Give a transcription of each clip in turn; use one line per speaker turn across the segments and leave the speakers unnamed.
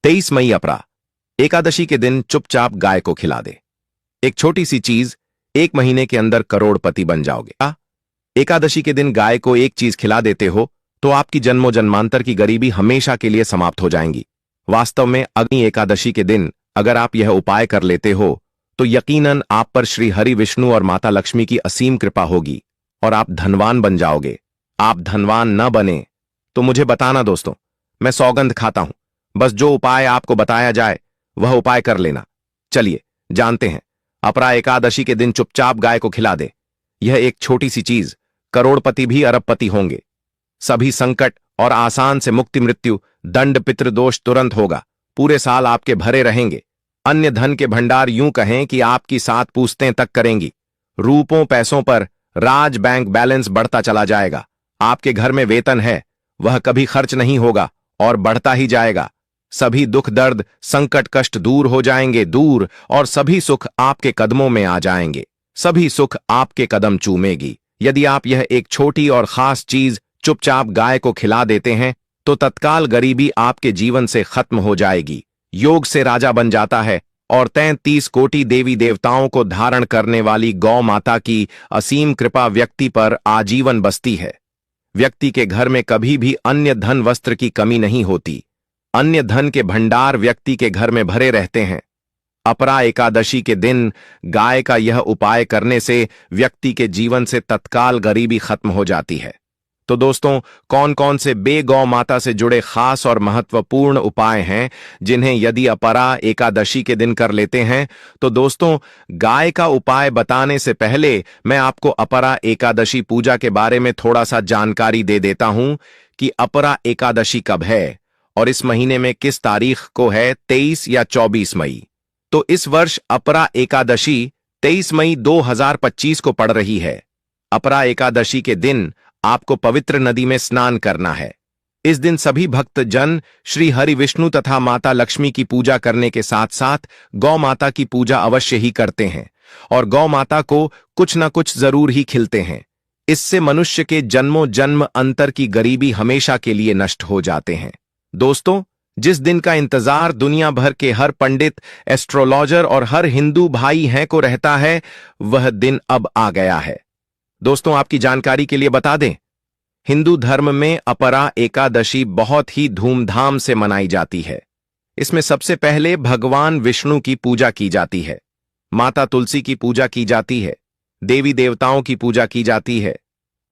23 मई अपरा एकादशी के दिन चुपचाप गाय को खिला दे। एक छोटी सी चीज, 1 महीने के अंदर करोड़पति बन जाओगे। एकादशी के दिन गाय को एक चीज खिला देते हो तो आपकी जन्मों जन्मांतर की गरीबी हमेशा के लिए समाप्त हो जाएंगी। वास्तव में अग्नि एकादशी के दिन अगर आप यह उपाय कर लेते हो तो यकीनन आप पर श्री हरि विष्णु और माता लक्ष्मी की असीम कृपा होगी और आप धनवान बन जाओगे। आप धनवान न बने तो मुझे बताना दोस्तों, मैं सौगंध खाता हूं। बस जो उपाय आपको बताया जाए वह उपाय कर लेना। चलिए जानते हैं। अपरा एकादशी के दिन चुपचाप गाय को खिला दे। यह एक छोटी सी चीज करोड़पति भी अरबपति होंगे। सभी संकट और आसान से मुक्ति, मृत्यु, दंड, पितृदोष तुरंत होगा। पूरे साल आपके भरे रहेंगे। अन्य धन के भंडार यूं कहें कि आपकी 7 पूछतें तक करेंगी। रूपों पैसों पर राज बैंक बैलेंस बढ़ता चला जाएगा। आपके घर में वेतन है, वह कभी खर्च नहीं होगा और बढ़ता ही जाएगा। सभी दुख दर्द संकट कष्ट दूर हो जाएंगे, दूर, और सभी सुख आपके कदमों में आ जाएंगे। सभी सुख आपके कदम चूमेगी। यदि आप यह एक छोटी और खास चीज चुपचाप गाय को खिला देते हैं तो तत्काल गरीबी आपके जीवन से खत्म हो जाएगी। योग से राजा बन जाता है और 33 कोटि देवी देवताओं को धारण करने वाली गौ माता की असीम कृपा व्यक्ति पर आजीवन बसती है। व्यक्ति के घर में कभी भी अन्य धन वस्त्र की कमी नहीं होती। अन्य धन के भंडार व्यक्ति के घर में भरे रहते हैं। अपरा एकादशी के दिन गाय का यह उपाय करने से व्यक्ति के जीवन से तत्काल गरीबी खत्म हो जाती है। तो दोस्तों, कौन कौन से गौ माता से जुड़े खास और महत्वपूर्ण उपाय हैं जिन्हें यदि अपरा एकादशी के दिन कर लेते हैं? तो दोस्तों, गाय का उपाय बताने से पहले मैं आपको अपरा एकादशी पूजा के बारे में थोड़ा सा जानकारी दे देता हूं कि अपरा एकादशी कब है और इस महीने में किस तारीख को है, 23 या 24 मई। तो इस वर्ष अपरा एकादशी 23 मई 2025 को पड़ रही है। अपरा एकादशी के दिन आपको पवित्र नदी में स्नान करना है। इस दिन सभी भक्त जन श्री हरि विष्णु तथा माता लक्ष्मी की पूजा करने के साथ साथ गौ माता की पूजा अवश्य ही करते हैं और गौ माता को कुछ न कुछ जरूर ही खिलते हैं। इससे मनुष्य के जन्मों जन्म अंतर की गरीबी हमेशा के लिए नष्ट हो जाते हैं। दोस्तों, जिस दिन का इंतजार दुनिया भर के हर पंडित, एस्ट्रोलॉजर और हर हिंदू भाई हैं को रहता है, वह दिन अब आ गया है। दोस्तों, आपकी जानकारी के लिए बता दें, हिंदू धर्म में अपरा एकादशी बहुत ही धूमधाम से मनाई जाती है। इसमें सबसे पहले भगवान विष्णु की पूजा की जाती है, माता तुलसी की पूजा की जाती है, देवी देवताओं की पूजा की जाती है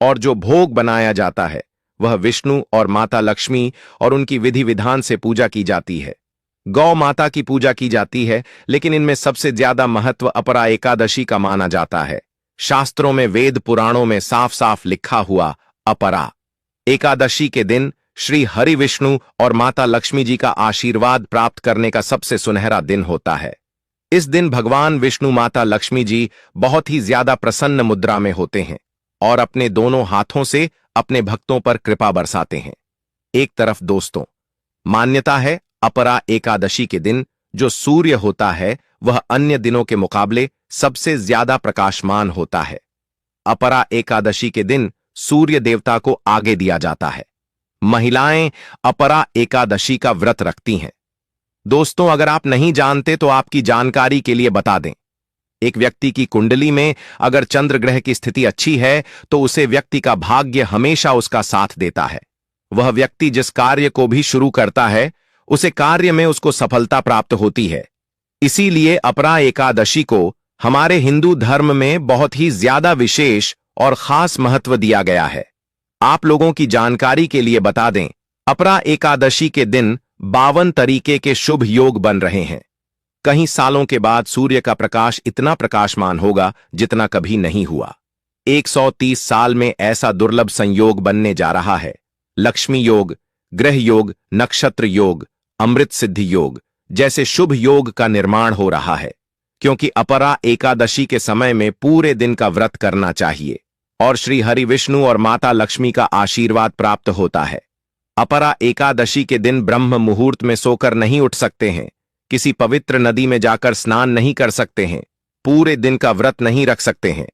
और जो भोग बनाया जाता है वह विष्णु और माता लक्ष्मी और उनकी विधि विधान से पूजा की जाती है। गौ माता की पूजा की जाती है, लेकिन इनमें सबसे ज्यादा महत्व अपरा एकादशी का माना जाता है। शास्त्रों में, वेद पुराणों में साफ साफ लिखा हुआ अपरा एकादशी के दिन श्री हरि विष्णु और माता लक्ष्मी जी का आशीर्वाद प्राप्त करने का सबसे सुनहरा दिन होता है। इस दिन भगवान विष्णु माता लक्ष्मी जी बहुत ही ज्यादा प्रसन्न मुद्रा में होते हैं और अपने दोनों हाथों से अपने भक्तों पर कृपा बरसाते हैं। एक तरफ दोस्तों, मान्यता है अपरा एकादशी के दिन जो सूर्य होता है वह अन्य दिनों के मुकाबले सबसे ज्यादा प्रकाशमान होता है। अपरा एकादशी के दिन सूर्य देवता को आगे दिया जाता है। महिलाएं अपरा एकादशी का व्रत रखती हैं। दोस्तों, अगर आप नहीं जानते तो आपकी जानकारी के लिए बता दें, एक व्यक्ति की कुंडली में अगर चंद्र ग्रह की स्थिति अच्छी है तो उसे व्यक्ति का भाग्य हमेशा उसका साथ देता है। वह व्यक्ति जिस कार्य को भी शुरू करता है उसे कार्य में उसको सफलता प्राप्त होती है। इसीलिए अपरा एकादशी को हमारे हिंदू धर्म में बहुत ही ज्यादा विशेष और खास महत्व दिया गया है। आप लोगों की जानकारी के लिए बता दें, अपरा एकादशी के दिन 52 तरीके के शुभ योग बन रहे हैं। कई सालों के बाद सूर्य का प्रकाश इतना प्रकाशमान होगा जितना कभी नहीं हुआ। 130 साल में ऐसा दुर्लभ संयोग बनने जा रहा है। लक्ष्मी योग, ग्रह योग, नक्षत्र योग, अमृत सिद्धि योग जैसे शुभ योग का निर्माण हो रहा है, क्योंकि अपरा एकादशी के समय में पूरे दिन का व्रत करना चाहिए और श्री हरि विष्णु और माता लक्ष्मी का आशीर्वाद प्राप्त होता है। अपरा एकादशी के दिन ब्रह्म मुहूर्त में सोकर नहीं उठ सकते हैं, किसी पवित्र नदी में जाकर स्नान नहीं कर सकते हैं, पूरे दिन का व्रत नहीं रख सकते हैं।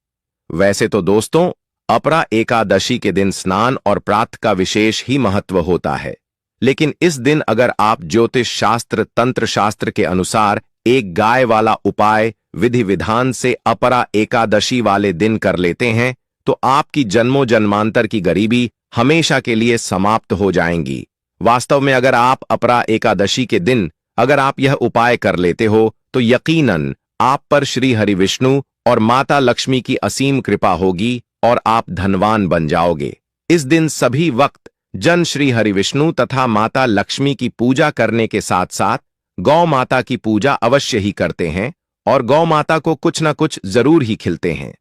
वैसे तो दोस्तों, अपरा एकादशी के दिन स्नान और प्रातः का विशेष ही महत्व होता है। लेकिन इस दिन अगर आप ज्योतिष शास्त्र तंत्र शास्त्र के अनुसार एक गाय वाला उपाय विधि विधान से अपरा एकादशी वाले दिन कर लेते हैं तो आपकी जन्मों जन्मांतर की गरीबी हमेशा के लिए समाप्त हो जाएंगी। वास्तव में अगर आप अपरा एकादशी के दिन अगर आप यह उपाय कर लेते हो तो यकीनन आप पर श्री हरि विष्णु और माता लक्ष्मी की असीम कृपा होगी और आप धनवान बन जाओगे। इस दिन सभी वक्त जन श्री हरि विष्णु तथा माता लक्ष्मी की पूजा करने के साथ साथ गौ माता की पूजा अवश्य ही करते हैं और गौ माता को कुछ न कुछ जरूर ही खिलते हैं।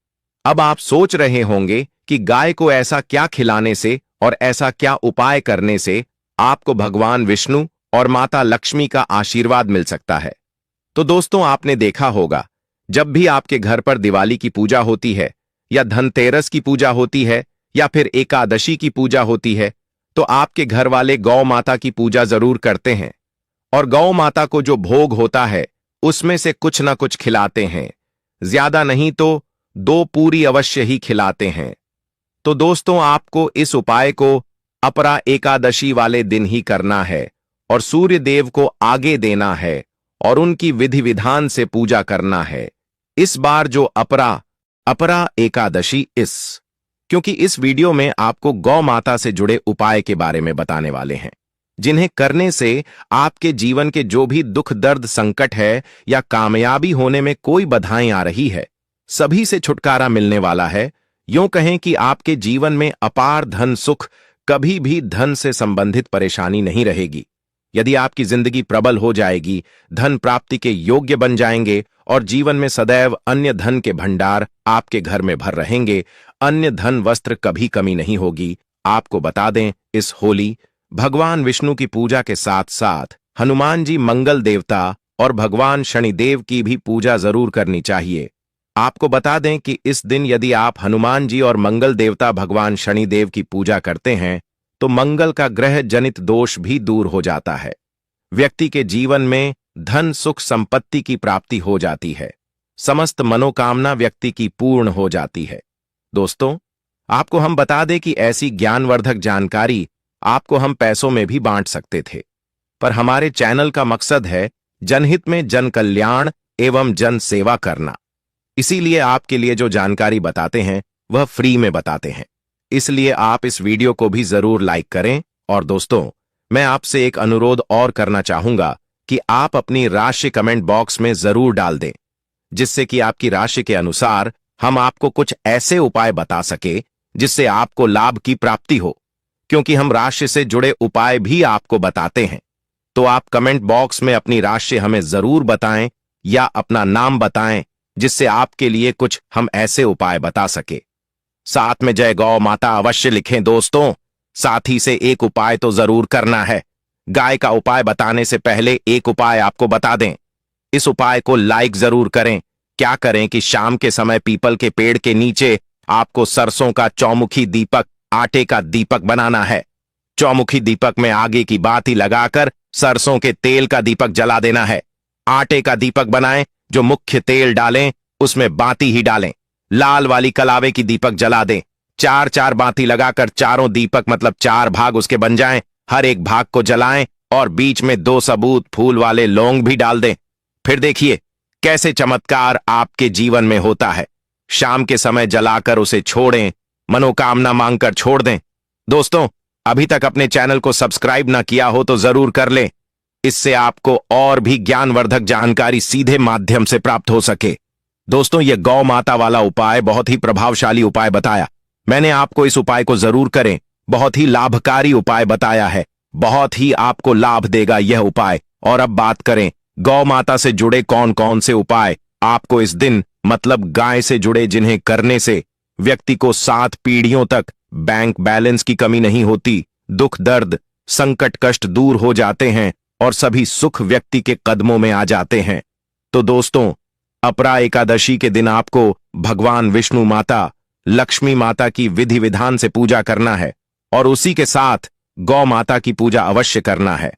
अब आप सोच रहे होंगे कि गाय को ऐसा क्या खिलाने से और ऐसा क्या उपाय करने से आपको भगवान विष्णु और माता लक्ष्मी का आशीर्वाद मिल सकता है। तो दोस्तों, आपने देखा होगा जब भी आपके घर पर दिवाली की पूजा होती है या धनतेरस की पूजा होती है या फिर एकादशी की पूजा होती है तो आपके घर वाले गौ माता की पूजा जरूर करते हैं और गौ माता को जो भोग होता है उसमें से कुछ ना कुछ खिलाते हैं, ज्यादा नहीं तो 2 पूरी अवश्य ही खिलाते हैं। तो दोस्तों, आपको इस उपाय को अपरा एकादशी वाले दिन ही करना है और सूर्य देव को आगे देना है और उनकी विधि विधान से पूजा करना है। इस बार जो अपरा एकादशी क्योंकि इस वीडियो में आपको गौ माता से जुड़े उपाय के बारे में बताने वाले हैं जिन्हें करने से आपके जीवन के जो भी दुख दर्द संकट है या कामयाबी होने में कोई बाधाएं आ रही है सभी से छुटकारा मिलने वाला है। यूं कहें कि आपके जीवन में अपार धन सुख, कभी भी धन से संबंधित परेशानी नहीं रहेगी। यदि आपकी जिंदगी प्रबल हो जाएगी, धन प्राप्ति के योग्य बन जाएंगे और जीवन में सदैव अन्य धन के भंडार आपके घर में भर रहेंगे, अन्य धन वस्त्र कभी कमी नहीं होगी। आपको बता दें, इस होली भगवान विष्णु की पूजा के साथ साथ हनुमान जी मंगल देवता और भगवान शनिदेव की भी पूजा जरूर करनी चाहिए। आपको बता दें कि इस दिन यदि आप हनुमान जी और मंगल देवता भगवान शनिदेव की पूजा करते हैं तो मंगल का ग्रह जनित दोष भी दूर हो जाता है। व्यक्ति के जीवन में धन सुख संपत्ति की प्राप्ति हो जाती है, समस्त मनोकामना व्यक्ति की पूर्ण हो जाती है। दोस्तों, आपको हम बता दें कि ऐसी ज्ञानवर्धक जानकारी आपको हम पैसों में भी बांट सकते थे, पर हमारे चैनल का मकसद है जनहित में जन कल्याण एवं जन सेवा करना। इसीलिए आपके लिए जो जानकारी बताते हैं वह फ्री में बताते हैं, इसलिए आप इस वीडियो को भी जरूर लाइक करें। और दोस्तों, मैं आपसे एक अनुरोध और करना चाहूंगा कि आप अपनी राशि कमेंट बॉक्स में जरूर डाल दें, जिससे कि आपकी राशि के अनुसार हम आपको कुछ ऐसे उपाय बता सके जिससे आपको लाभ की प्राप्ति हो, क्योंकि हम राशि से जुड़े उपाय भी आपको बताते हैं। तो आप कमेंट बॉक्स में अपनी राशि हमें जरूर बताएं या अपना नाम बताएं, जिससे आपके लिए कुछ हम ऐसे उपाय बता सके। साथ में जय गौ माता अवश्य लिखें दोस्तों। साथ ही से एक उपाय तो जरूर करना है। गाय का उपाय बताने से पहले एक उपाय आपको बता दें। इस उपाय को लाइक जरूर करें। क्या करें कि शाम के समय पीपल के पेड़ के नीचे आपको सरसों का चौमुखी दीपक, आटे का दीपक बनाना है। चौमुखी दीपक में आगे की बाती लगाकर सरसों के तेल का दीपक जला देना है। आटे का दीपक बनाएं, जो मुख्य तेल डालें उसमें बाती ही डालें। लाल वाली कलावे की दीपक जला दें। 4-4 बाती लगाकर चारों दीपक मतलब 4 भाग उसके बन जाएं। हर एक भाग को जलाएं और बीच में 2 सबूत फूल वाले लौंग भी डाल दें। फिर देखिए कैसे चमत्कार आपके जीवन में होता है। शाम के समय जलाकर उसे छोड़ें, मनोकामना मांगकर छोड़ दें। दोस्तों, अभी तक अपने चैनल को सब्सक्राइब ना किया हो तो जरूर कर लें, इससे आपको और भी ज्ञानवर्धक जानकारी सीधे माध्यम से प्राप्त हो सके। दोस्तों, यह गौ माता वाला उपाय बहुत ही प्रभावशाली उपाय बताया मैंने आपको। इस उपाय को जरूर करें, बहुत ही लाभकारी उपाय बताया है, बहुत ही आपको लाभ देगा यह उपाय। और अब बात करें गौ माता से जुड़े कौन कौन से उपाय आपको इस दिन मतलब गाय से जुड़े, जिन्हें करने से व्यक्ति को 7 पीढ़ियों तक बैंक बैलेंस की कमी नहीं होती, दुख दर्द संकट कष्ट दूर हो जाते हैं और सभी सुख व्यक्ति के कदमों में आ जाते हैं। तो दोस्तों, अपरा एकादशी के दिन आपको भगवान विष्णु माता लक्ष्मी माता की विधि विधान से पूजा करना है और उसी के साथ गौ माता की पूजा अवश्य करना है।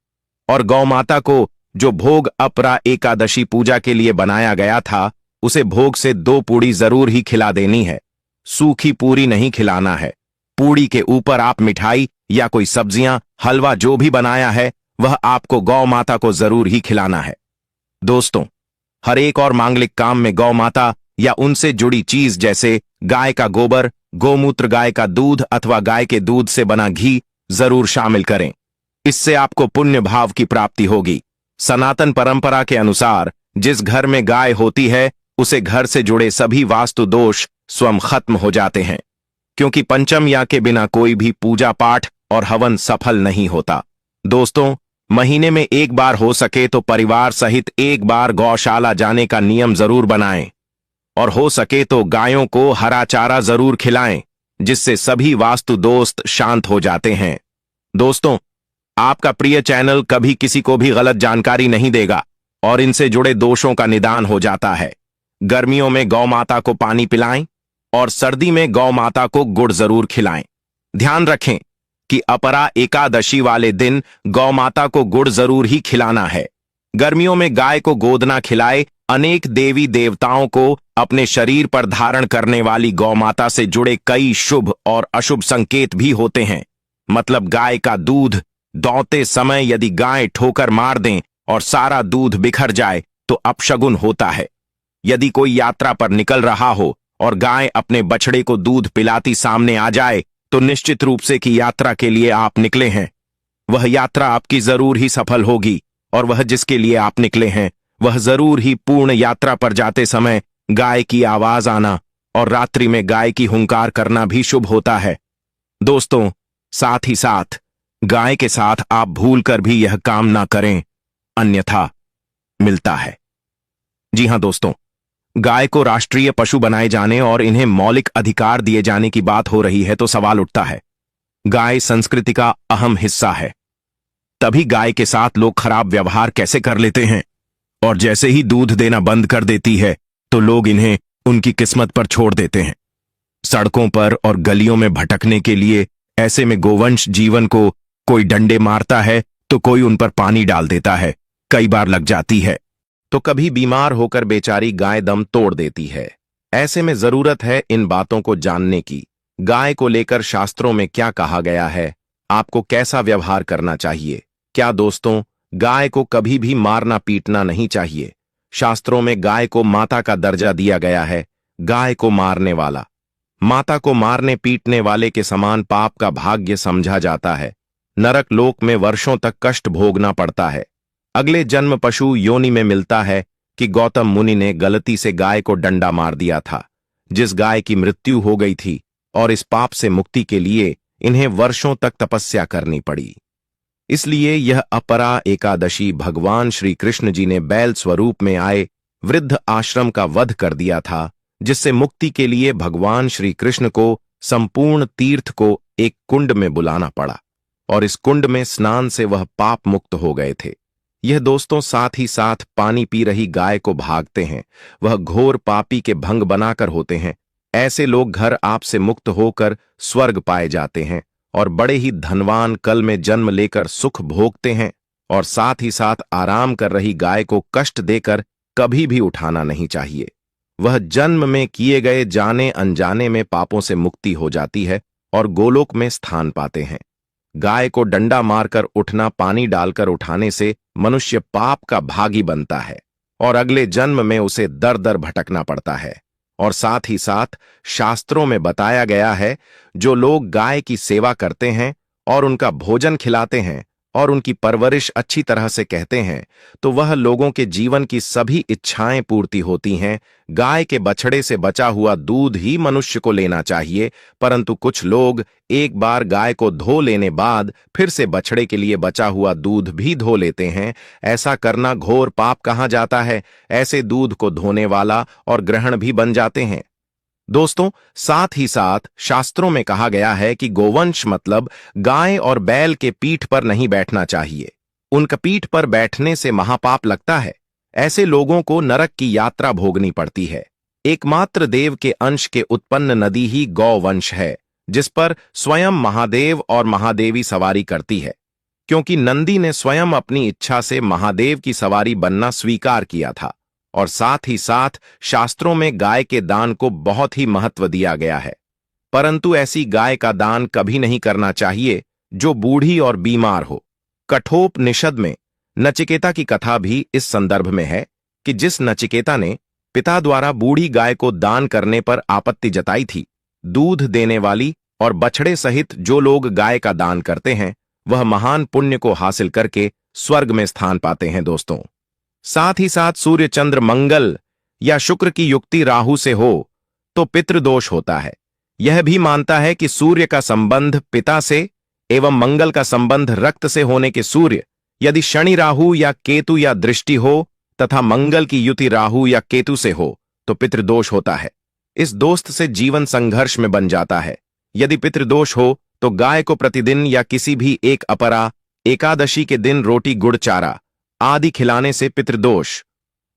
और गौ माता को जो भोग अपरा एकादशी पूजा के लिए बनाया गया था उसे भोग से 2 पूड़ी जरूर ही खिला देनी है। सूखी पूरी नहीं खिलाना है। पूड़ी के ऊपर आप मिठाई या कोई सब्जियां, हलवा जो भी बनाया है वह आपको गौ माता को जरूर ही खिलाना है। दोस्तों, हर एक और मांगलिक काम में गौ माता या उनसे जुड़ी चीज जैसे गाय का गोबर, गोमूत्र, गाय का दूध अथवा गाय के दूध से बना घी जरूर शामिल करें। इससे आपको पुण्य भाव की प्राप्ति होगी। सनातन परंपरा के अनुसार जिस घर में गाय होती है उसे घर से जुड़े सभी वास्तु दोष स्वयं खत्म हो जाते हैं, क्योंकि पंचम या के बिना कोई भी पूजा पाठ और हवन सफल नहीं होता। दोस्तों, महीने में एक बार हो सके तो परिवार सहित एक बार गौशाला जाने का नियम जरूर बनाएं और हो सके तो गायों को हरा चारा जरूर खिलाएं, जिससे सभी वास्तु दोस्त शांत हो जाते हैं। दोस्तों, आपका प्रिय चैनल कभी किसी को भी गलत जानकारी नहीं देगा और इनसे जुड़े दोषों का निदान हो जाता है। गर्मियों में गौ माता को पानी पिलाएं और सर्दी में गौ माता को गुड़ जरूर खिलाएं। ध्यान रखें कि अपरा एकादशी वाले दिन गौ माता को गुड़ जरूर ही खिलाना है। गर्मियों में गाय को गोदना खिलाए। अनेक देवी देवताओं को अपने शरीर पर धारण करने वाली गौ माता से जुड़े कई शुभ और अशुभ संकेत भी होते हैं। मतलब गाय का दूध दौड़ते समय यदि गाय ठोकर मार दें और सारा दूध बिखर जाए तो अपशगुन होता है। यदि कोई यात्रा पर निकल रहा हो और गाय अपने बछड़े को दूध पिलाती सामने आ जाए तो निश्चित रूप से कि यात्रा के लिए आप निकले हैं, वह यात्रा आपकी जरूर ही सफल होगी और वह जिसके लिए आप निकले हैं वह जरूर ही पूर्ण यात्रा पर जाते समय गाय की आवाज आना और रात्रि में गाय की हुंकार करना भी शुभ होता है। दोस्तों, साथ ही साथ गाय के साथ आप भूलकर भी यह काम ना करें, अन्यथा मिलता है। जी हां दोस्तों, गाय को राष्ट्रीय पशु बनाए जाने और इन्हें मौलिक अधिकार दिए जाने की बात हो रही है तो सवाल उठता है, गाय संस्कृति का अहम हिस्सा है, तभी गाय के साथ लोग खराब व्यवहार कैसे कर लेते हैं और जैसे ही दूध देना बंद कर देती है तो लोग इन्हें उनकी किस्मत पर छोड़ देते हैं, सड़कों पर और गलियों में भटकने के लिए। ऐसे में गोवंश जीवन को कोई डंडे मारता है तो कोई उन पर पानी डाल देता है, कई बार लग जाती है तो कभी बीमार होकर बेचारी गाय दम तोड़ देती है। ऐसे में जरूरत है इन बातों को जानने की। गाय को लेकर शास्त्रों में क्या कहा गया है, आपको कैसा व्यवहार करना चाहिए। क्या दोस्तों, गाय को कभी भी मारना पीटना नहीं चाहिए। शास्त्रों में गाय को माता का दर्जा दिया गया है। गाय को मारने वाला माता को मारने पीटने वाले के समान पाप का भाग्य समझा जाता है। नरक लोक में वर्षों तक कष्ट भोगना पड़ता है। अगले जन्म पशु योनि में मिलता है कि गौतम मुनि ने गलती से गाय को डंडा मार दिया था, जिस गाय की मृत्यु हो गई थी, और इस पाप से मुक्ति के लिए इन्हें वर्षों तक तपस्या करनी पड़ी। इसलिए यह अपरा एकादशी भगवान श्री कृष्ण जी ने बैल स्वरूप में आए वृद्ध आश्रम का वध कर दिया था, जिससे मुक्ति के लिए भगवान श्री कृष्ण को संपूर्ण तीर्थ को एक कुंड में बुलाना पड़ा और इस कुंड में स्नान से वह पाप मुक्त हो गए थे। यह दोस्तों साथ ही साथ पानी पी रही गाय को भागते हैं, वह घोर पापी के भंग बनाकर होते हैं। ऐसे लोग घर आप से मुक्त होकर स्वर्ग पाए जाते हैं और बड़े ही धनवान कल में जन्म लेकर सुख भोगते हैं। और साथ ही साथ आराम कर रही गाय को कष्ट देकर कभी भी उठाना नहीं चाहिए। वह जन्म में किए गए जाने अनजाने में पापों से मुक्ति हो जाती है और गोलोक में स्थान पाते हैं। गाय को डंडा मारकर उठना, पानी डालकर उठाने से मनुष्य पाप का भागी बनता है और अगले जन्म में उसे दर दर भटकना पड़ता है। और साथ ही साथ शास्त्रों में बताया गया है, जो लोग गाय की सेवा करते हैं और उनका भोजन खिलाते हैं और उनकी परवरिश अच्छी तरह से कहते हैं, तो वह लोगों के जीवन की सभी इच्छाएं पूर्ति होती हैं। गाय के बछड़े से बचा हुआ दूध ही मनुष्य को लेना चाहिए, परंतु कुछ लोग एक बार गाय को धो लेने बाद फिर से बछड़े के लिए बचा हुआ दूध भी धो लेते हैं। ऐसा करना घोर पाप कहा जाता है। ऐसे दूध को धोने वाला और ग्रहण भी बन जाते हैं। दोस्तों, साथ ही साथ शास्त्रों में कहा गया है कि गोवंश मतलब गाय और बैल के पीठ पर नहीं बैठना चाहिए। उनका पीठ पर बैठने से महापाप लगता है। ऐसे लोगों को नरक की यात्रा भोगनी पड़ती है। एकमात्र देव के अंश के उत्पन्न नदी ही गौवंश है, जिस पर स्वयं महादेव और महादेवी सवारी करती है, क्योंकि नंदी ने स्वयं अपनी इच्छा से महादेव की सवारी बनना स्वीकार किया था। और साथ ही साथ शास्त्रों में गाय के दान को बहुत ही महत्व दिया गया है, परंतु ऐसी गाय का दान कभी नहीं करना चाहिए जो बूढ़ी और बीमार हो। कठोपनिषद में नचिकेता की कथा भी इस संदर्भ में है कि जिस नचिकेता ने पिता द्वारा बूढ़ी गाय को दान करने पर आपत्ति जताई थी, दूध देने वाली और बछड़े सहित जो लोग गाय का दान करते हैं वह महान पुण्य को हासिल करके स्वर्ग में स्थान पाते हैं दोस्तों। साथ ही साथ सूर्य चंद्र मंगल या शुक्र की युक्ति राहु से हो तो पितृदोष होता है। यह भी मानता है कि सूर्य का संबंध पिता से एवं मंगल का संबंध रक्त से होने के सूर्य यदि शनि राहु या केतु या दृष्टि हो तथा मंगल की युति राहु या केतु से हो तो पितृदोष होता है। इस दोस्त से जीवन संघर्ष में बन जाता है। यदि पितृदोष हो तो गाय को प्रतिदिन या किसी भी एक अपरा एकादशी के दिन रोटी गुड़ चारा आदि खिलाने से पितृदोष।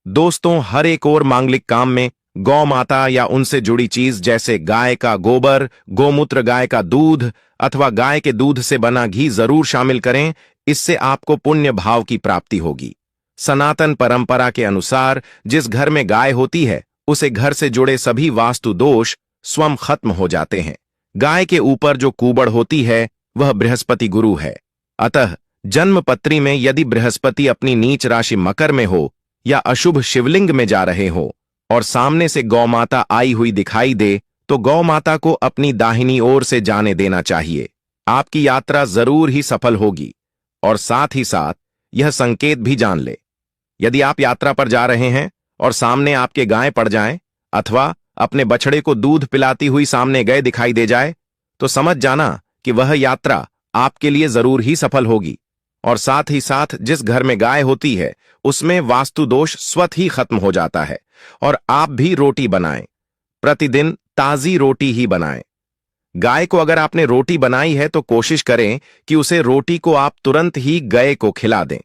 दोस्तों, हर एक और मांगलिक काम में गौ माता या उनसे जुड़ी चीज जैसे गाय का गोबर, गोमूत्र, गाय का दूध अथवा गाय के दूध से बना घी जरूर शामिल करें। इससे आपको पुण्य भाव की प्राप्ति होगी। सनातन परंपरा के अनुसार जिस घर में गाय होती है उसे घर से जुड़े सभी वास्तु दोष स्वयं खत्म हो जाते हैं। गाय के ऊपर जो कुबड़ होती है वह बृहस्पति गुरु है। अतः जन्मपत्री में यदि बृहस्पति अपनी नीच राशि मकर में हो या अशुभ शिवलिंग में जा रहे हो और सामने से गौ माता आई हुई दिखाई दे तो गौ माता को अपनी दाहिनी ओर से जाने देना चाहिए। आपकी यात्रा जरूर ही सफल होगी। और साथ ही साथ यह संकेत भी जान ले, यदि आप यात्रा पर जा रहे हैं और सामने आपके गाय पड़ जाएं अथवा अपने बछड़े को दूध पिलाती हुई सामने गए दिखाई दे जाए तो समझ जाना कि वह यात्रा आपके लिए जरूर ही सफल होगी। और साथ ही साथ जिस घर में गाय होती है उसमें वास्तु दोष स्वतः ही खत्म हो जाता है। और आप भी रोटी बनाएं, प्रतिदिन ताजी रोटी ही बनाएं। गाय को अगर आपने रोटी बनाई है तो कोशिश करें कि उसे रोटी को आप तुरंत ही गाय को खिला दें।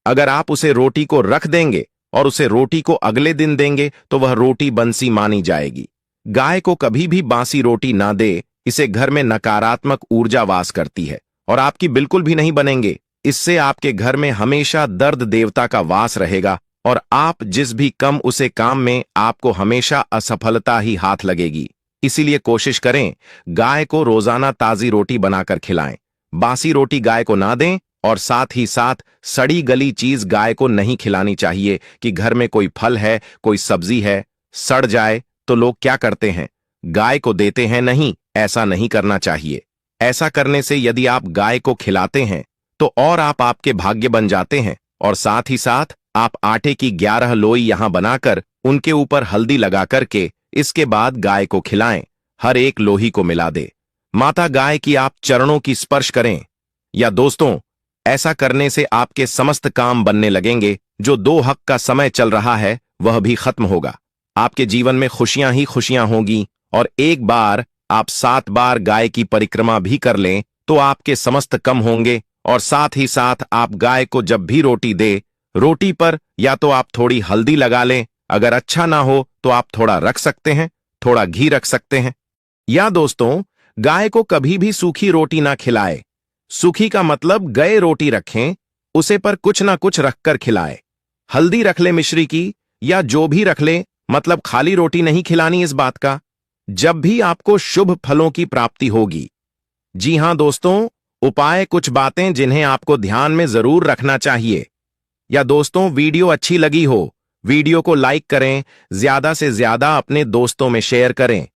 अगर आप उसे रोटी को रख देंगे और उसे रोटी को अगले दिन देंगे तो वह रोटी बंसी मानी जाएगी। गाय को कभी भी बासी रोटी ना दे, इसे घर में नकारात्मक ऊर्जा वास करती है और आपकी बिल्कुल भी नहीं बनेंगे। इससे आपके घर में हमेशा दर्द देवता का वास रहेगा और आप जिस भी कम उसे काम में आपको हमेशा असफलता ही हाथ लगेगी। इसीलिए कोशिश करें गाय को रोजाना ताजी रोटी बनाकर खिलाएं। बासी रोटी गाय को ना दें और साथ ही साथ सड़ी गली चीज गाय को नहीं खिलानी चाहिए कि घर में कोई फल है, कोई सब्जी है, सड़ जाए तो लोग क्या करते हैं, गाय को देते हैं। नहीं, ऐसा नहीं करना चाहिए। ऐसा करने से यदि आप गाय को खिलाते हैं तो और आप आपके भाग्य बन जाते हैं। और साथ ही साथ आप आटे की 11 लोई यहां बनाकर उनके ऊपर हल्दी लगा करके इसके बाद गाय को खिलाएं। हर एक लोही को मिला दे। माता गाय की आप चरणों की स्पर्श करें। या दोस्तों, ऐसा करने से आपके समस्त काम बनने लगेंगे। जो 2 हक का समय चल रहा है वह भी खत्म होगा। आपके जीवन में खुशियां ही खुशियां होंगी। और एक बार आप 7 बार गाय की परिक्रमा भी कर लें तो आपके समस्त कम होंगे। और साथ ही साथ आप गाय को जब भी रोटी दे, रोटी पर या तो आप थोड़ी हल्दी लगा लें, अगर अच्छा ना हो तो आप थोड़ा रख सकते हैं, थोड़ा घी रख सकते हैं। या दोस्तों, गाय को कभी भी सूखी रोटी ना खिलाए। सूखी का मतलब गए रोटी रखें, उसे पर कुछ ना कुछ रखकर खिलाए। हल्दी रख ले मिश्री की या जो भी रख ले, मतलब खाली रोटी नहीं खिलानी। इस बात का जब भी आपको शुभ फलों की प्राप्ति होगी। जी हां दोस्तों, उपाय कुछ बातें जिन्हें आपको ध्यान में जरूर रखना चाहिए। या दोस्तों, वीडियो अच्छी लगी हो, वीडियो को लाइक करें, ज्यादा से ज्यादा अपने दोस्तों में शेयर करें।